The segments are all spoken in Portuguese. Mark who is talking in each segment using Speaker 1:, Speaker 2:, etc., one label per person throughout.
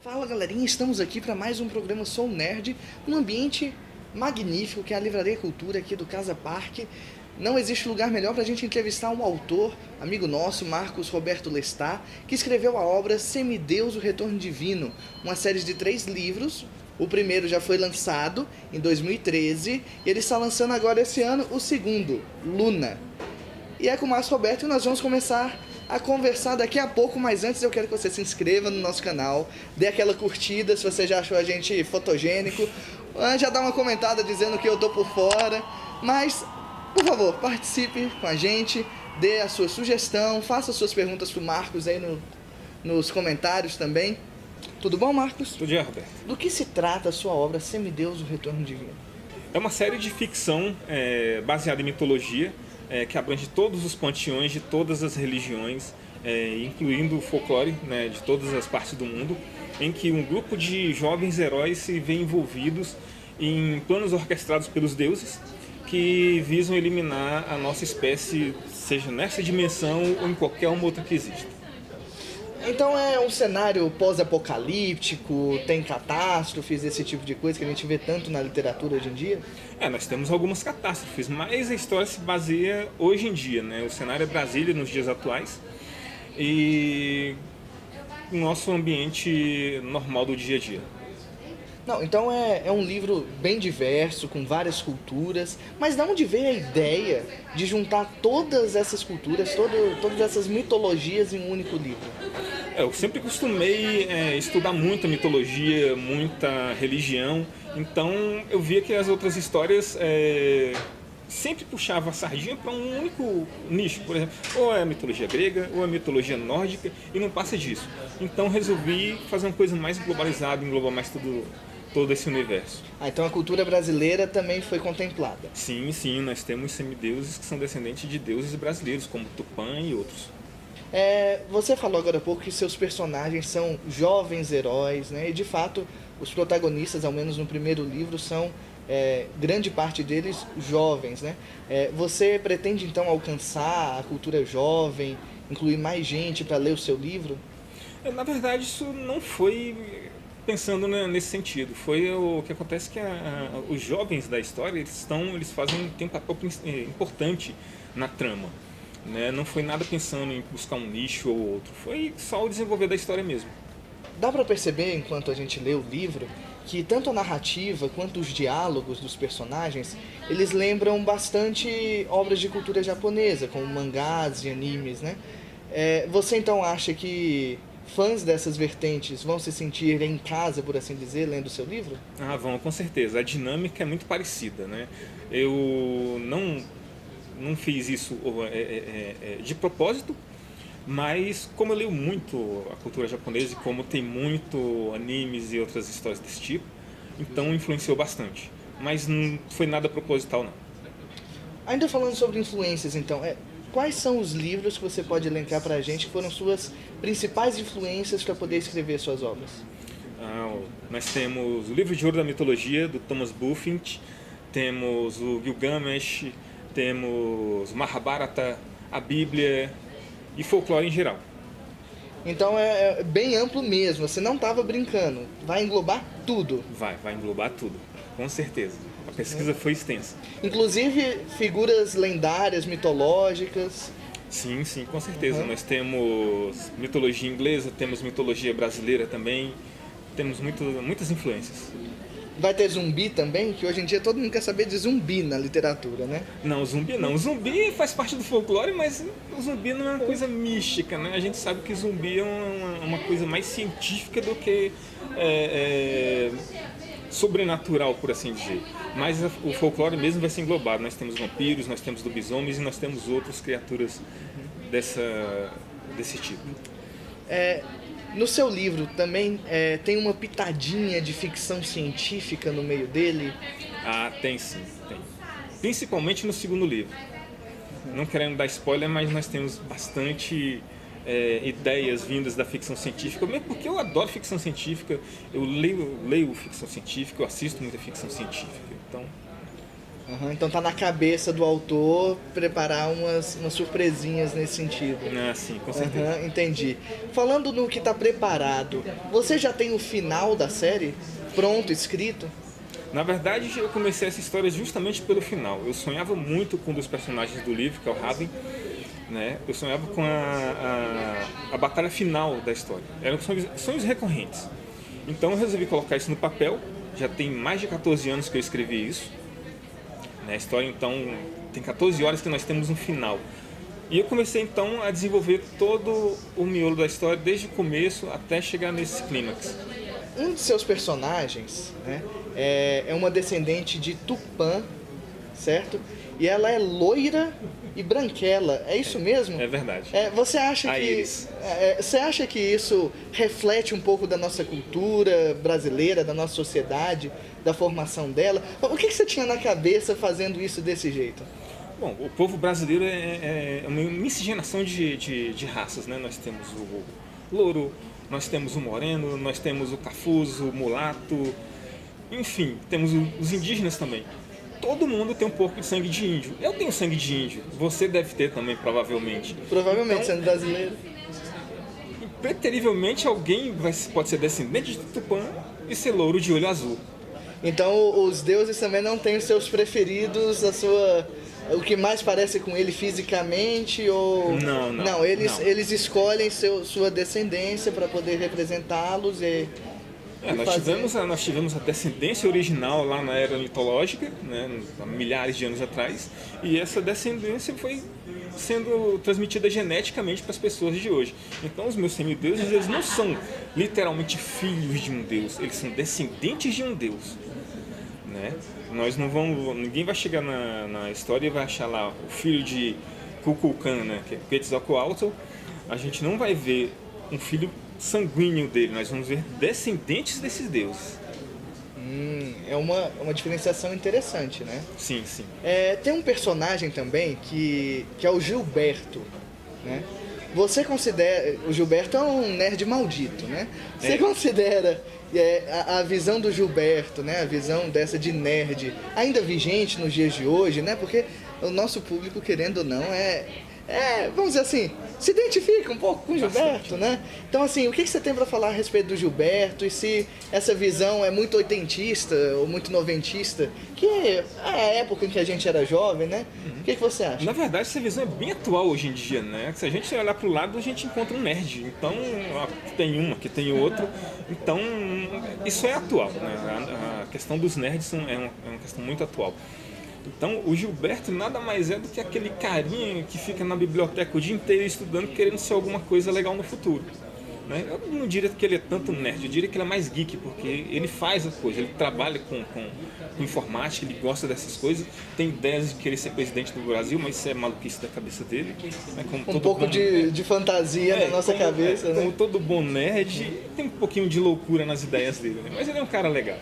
Speaker 1: Fala galerinha, estamos aqui para mais um programa Sou Nerd, num ambiente magnífico que é a Livraria Cultura aqui do Casa Parque. Não existe lugar melhor para a gente entrevistar um autor, amigo nosso, Marcos Roberto Lestat, que escreveu a obra Semideus, o Retorno Divino, uma série de 3 livros. O primeiro já foi lançado em 2013 e ele está lançando agora esse ano o segundo, Luna. E é com o Marcos Roberto que nós vamos começar a conversar daqui a pouco, mas antes eu quero que você se inscreva no nosso canal, dê aquela curtida se você já achou a gente fotogênico, já dá uma comentada dizendo que eu tô por fora, mas, por favor, participe com a gente, dê a sua sugestão, faça suas perguntas pro Marcos aí nos comentários também. Tudo bom, Marcos?
Speaker 2: Tudo bem, Roberto.
Speaker 1: Do que se trata a sua obra Semideus, o Retorno Divino?
Speaker 2: É uma série de ficção baseada em mitologia, que abrange todos os panteões de todas as religiões, incluindo o folclore, de todas as partes do mundo, em que um grupo de jovens heróis se vê envolvidos em planos orquestrados pelos deuses que visam eliminar a nossa espécie, seja nessa dimensão ou em qualquer uma outra que exista.
Speaker 1: Então é um cenário pós-apocalíptico, tem catástrofes, esse tipo de coisa que a gente vê tanto na literatura hoje em dia?
Speaker 2: Nós temos algumas catástrofes, mas a história se baseia hoje em dia, O cenário é Brasília nos dias atuais e o nosso ambiente normal do dia a dia.
Speaker 1: Não, então é um livro bem diverso, com várias culturas, mas de onde veio a ideia de juntar todas essas culturas, todas essas mitologias em um único livro?
Speaker 2: Eu sempre costumei estudar muita mitologia, muita religião, então eu via que as outras histórias sempre puxavam a sardinha para um único nicho, por exemplo, ou é a mitologia grega, ou é a mitologia nórdica, e não passa disso. Então resolvi fazer uma coisa mais globalizada, englobar mais todo esse universo.
Speaker 1: Então a cultura brasileira também foi contemplada?
Speaker 2: Sim, nós temos semideuses que são descendentes de deuses brasileiros, como Tupã e outros.
Speaker 1: Você falou agora há pouco que seus personagens são jovens heróis, E de fato, os protagonistas, ao menos no primeiro livro, são grande parte deles jovens, Você pretende então alcançar a cultura jovem, incluir mais gente para ler o seu livro?
Speaker 2: Na verdade, isso não foi pensando nesse sentido. Foi o que acontece que os jovens da história eles têm um papel importante na trama. Não foi nada pensando em buscar um nicho ou outro, foi só o desenvolver da história mesmo.
Speaker 1: Dá para perceber, enquanto a gente lê o livro, que tanto a narrativa quanto os diálogos dos personagens, eles lembram bastante obras de cultura japonesa, como mangás e animes, Você então acha que fãs dessas vertentes vão se sentir em casa, por assim dizer, lendo o seu livro?
Speaker 2: Vão, com certeza. A dinâmica é muito parecida, Eu não fiz isso de propósito, mas como eu leio muito a cultura japonesa e como tem muito animes e outras histórias desse tipo, então influenciou bastante. Mas não foi nada proposital, não.
Speaker 1: Ainda falando sobre influências, então, quais são os livros que você pode elencar pra gente que foram suas principais influências para poder escrever suas obras?
Speaker 2: Nós temos o Livro de Ouro da Mitologia, do Thomas Bulfinch, temos o Gilgamesh, temos Mahabharata, a Bíblia e folclore em geral.
Speaker 1: Então é bem amplo mesmo, você não estava brincando, vai englobar tudo.
Speaker 2: Vai englobar tudo, com certeza. A pesquisa foi extensa.
Speaker 1: Inclusive figuras lendárias, mitológicas.
Speaker 2: Sim, com certeza. Nós temos mitologia inglesa, temos mitologia brasileira também, temos muitas influências.
Speaker 1: Vai ter zumbi também? Que hoje em dia todo mundo quer saber de zumbi na literatura,
Speaker 2: Não, zumbi não. O zumbi faz parte do folclore, mas o zumbi não é uma coisa mística, A gente sabe que zumbi é uma coisa mais científica do que sobrenatural, por assim dizer. Mas o folclore mesmo vai ser englobado. Nós temos vampiros, nós temos lobisomens e nós temos outras criaturas desse tipo.
Speaker 1: No seu livro também tem uma pitadinha de ficção científica no meio dele?
Speaker 2: Ah, tem sim, tem. Principalmente no segundo livro. Não querendo dar spoiler, mas nós temos bastante ideias vindas da ficção científica, mesmo porque eu adoro ficção científica, eu leio ficção científica, eu assisto muita ficção científica, então...
Speaker 1: Então tá na cabeça do autor preparar umas surpresinhas nesse sentido.
Speaker 2: Ah, sim, com certeza.
Speaker 1: Entendi. Falando no que tá preparado, você já tem o final da série pronto, escrito?
Speaker 2: Na verdade, eu comecei essa história justamente pelo final. Eu sonhava muito com um dos personagens do livro, que é o Raven, né? Eu sonhava com a batalha final da história. Eram sonhos recorrentes. Então eu resolvi colocar isso no papel. Já tem mais de 14 anos que eu escrevi isso. A história, então, tem 14 horas que nós temos um final. E eu comecei, então, a desenvolver todo o miolo da história, desde o começo até chegar nesse clímax.
Speaker 1: Um de seus personagens, né, é uma descendente de Tupã, certo? E ela é loira e branquela, é isso mesmo?
Speaker 2: É verdade.
Speaker 1: Você acha que isso reflete um pouco da nossa cultura brasileira, da nossa sociedade, da formação dela? O que você tinha na cabeça fazendo isso desse jeito?
Speaker 2: Bom, o povo brasileiro é uma miscigenação de raças, né? Nós temos o louro, nós temos o moreno, nós temos o cafuzo, o mulato, enfim, temos os indígenas também. Todo mundo tem um pouco de sangue de índio. Eu tenho sangue de índio. Você deve ter também, provavelmente.
Speaker 1: Provavelmente, então, sendo brasileiro.
Speaker 2: Preterivelmente, alguém pode ser descendente de Tupã e ser louro de olho azul.
Speaker 1: Então, os deuses também não têm os seus preferidos, o que mais parece com ele fisicamente? Ou... Não, eles escolhem sua descendência para poder representá-los e...
Speaker 2: Nós tivemos a descendência original lá na era mitológica, né, há milhares de anos atrás, e essa descendência foi sendo transmitida geneticamente para as pessoas de hoje. Então os meus semideuses, eles não são literalmente filhos de um deus, eles são descendentes de um deus, né? Ninguém vai chegar na história e vai achar lá o filho de Kukulkan, né, que é Quetzalcoatl. A gente não vai ver um filho sanguíneo dele, nós vamos ver descendentes desses deuses.
Speaker 1: É uma diferenciação interessante, né?
Speaker 2: Sim, sim.
Speaker 1: Tem um personagem também que é o Gilberto, né? Você considera... O Gilberto é um nerd maldito, né? Você considera a visão do Gilberto, né? A visão dessa de nerd ainda vigente nos dias de hoje, né? Porque o nosso público, querendo ou não, vamos dizer assim, se identifica um pouco com o Gilberto, né? Então, assim, o que você tem para falar a respeito do Gilberto e se essa visão é muito oitentista ou muito noventista, que é a época em que a gente era jovem, né? O que você acha?
Speaker 2: Na verdade, essa visão é bem atual hoje em dia, né? Se a gente olhar para o lado, a gente encontra um nerd. Então, tem uma, que tem outro. Então, isso é atual, né? A questão dos nerds é uma questão muito atual. Então, o Gilberto nada mais é do que aquele carinha que fica na biblioteca o dia inteiro estudando, querendo ser alguma coisa legal no futuro, né? Eu não diria que ele é tanto nerd, eu diria que ele é mais geek, porque ele faz as coisas, ele trabalha com informática, ele gosta dessas coisas, tem ideias de querer ser presidente do Brasil, mas isso é maluquice da cabeça dele. Né?
Speaker 1: Um pouco de fantasia na nossa cabeça, né?
Speaker 2: Como todo bom nerd, tem um pouquinho de loucura nas ideias dele, né? Mas ele é um cara legal.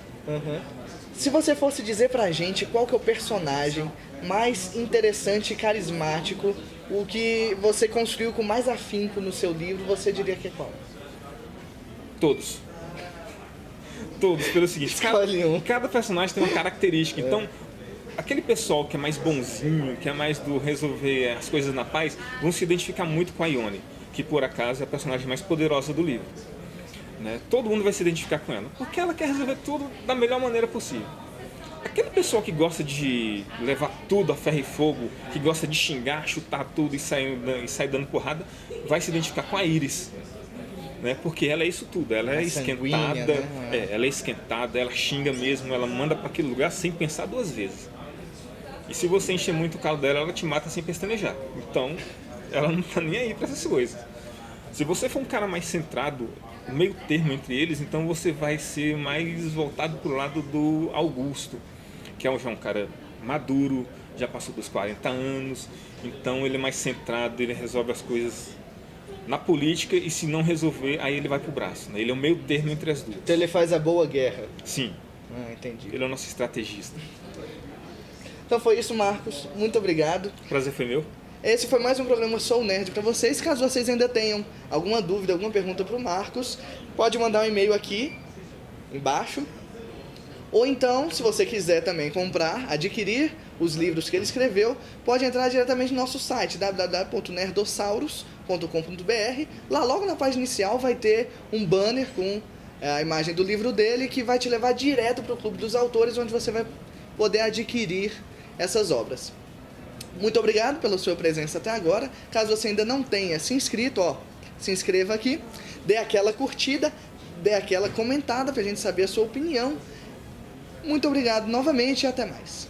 Speaker 1: Se você fosse dizer pra gente qual que é o personagem mais interessante e carismático, o que você construiu com mais afinco no seu livro, você diria que é qual?
Speaker 2: Todos, pelo seguinte, cada personagem tem uma característica, então aquele pessoal que é mais bonzinho, que é mais do resolver as coisas na paz, vão se identificar muito com a Ione, que por acaso é a personagem mais poderosa do livro. Né? Todo mundo vai se identificar com ela, porque ela quer resolver tudo da melhor maneira possível. Aquele pessoal que gosta de levar tudo a ferro e fogo, que gosta de xingar, chutar tudo e sair dando porrada, vai se identificar com a Iris, né? Porque ela é isso tudo, ela é esquentada, né? Ela é esquentada, ela xinga mesmo, ela manda para aquele lugar sem pensar duas vezes. E se você encher muito o calo dela, ela te mata sem pestanejar. Então, ela não tá nem aí para essas coisas. Se você for um cara mais centrado, meio termo entre eles, então você vai ser mais voltado pro lado do Augusto, que já é um cara maduro, já passou dos 40 anos, então ele é mais centrado, ele resolve as coisas na política e se não resolver, aí ele vai pro braço, né? Ele é o meio termo entre as duas.
Speaker 1: Então ele faz a boa guerra.
Speaker 2: Sim,
Speaker 1: Ah, entendi.
Speaker 2: ele é o nosso estrategista.
Speaker 1: Então foi isso, Marcos. Muito obrigado.
Speaker 2: O prazer foi meu.
Speaker 1: Esse foi mais um programa Sou Nerd para vocês. Caso vocês ainda tenham alguma dúvida, alguma pergunta para o Marcos, pode mandar um e-mail aqui embaixo. Ou então, se você quiser também comprar, adquirir os livros que ele escreveu, pode entrar diretamente no nosso site www.nerdossauros.com.br. Lá logo na página inicial vai ter um banner com a imagem do livro dele que vai te levar direto para o Clube dos Autores, onde você vai poder adquirir essas obras. Muito obrigado pela sua presença até agora. Caso você ainda não tenha se inscrito, se inscreva aqui, dê aquela curtida, dê aquela comentada para a gente saber a sua opinião. Muito obrigado novamente e até mais.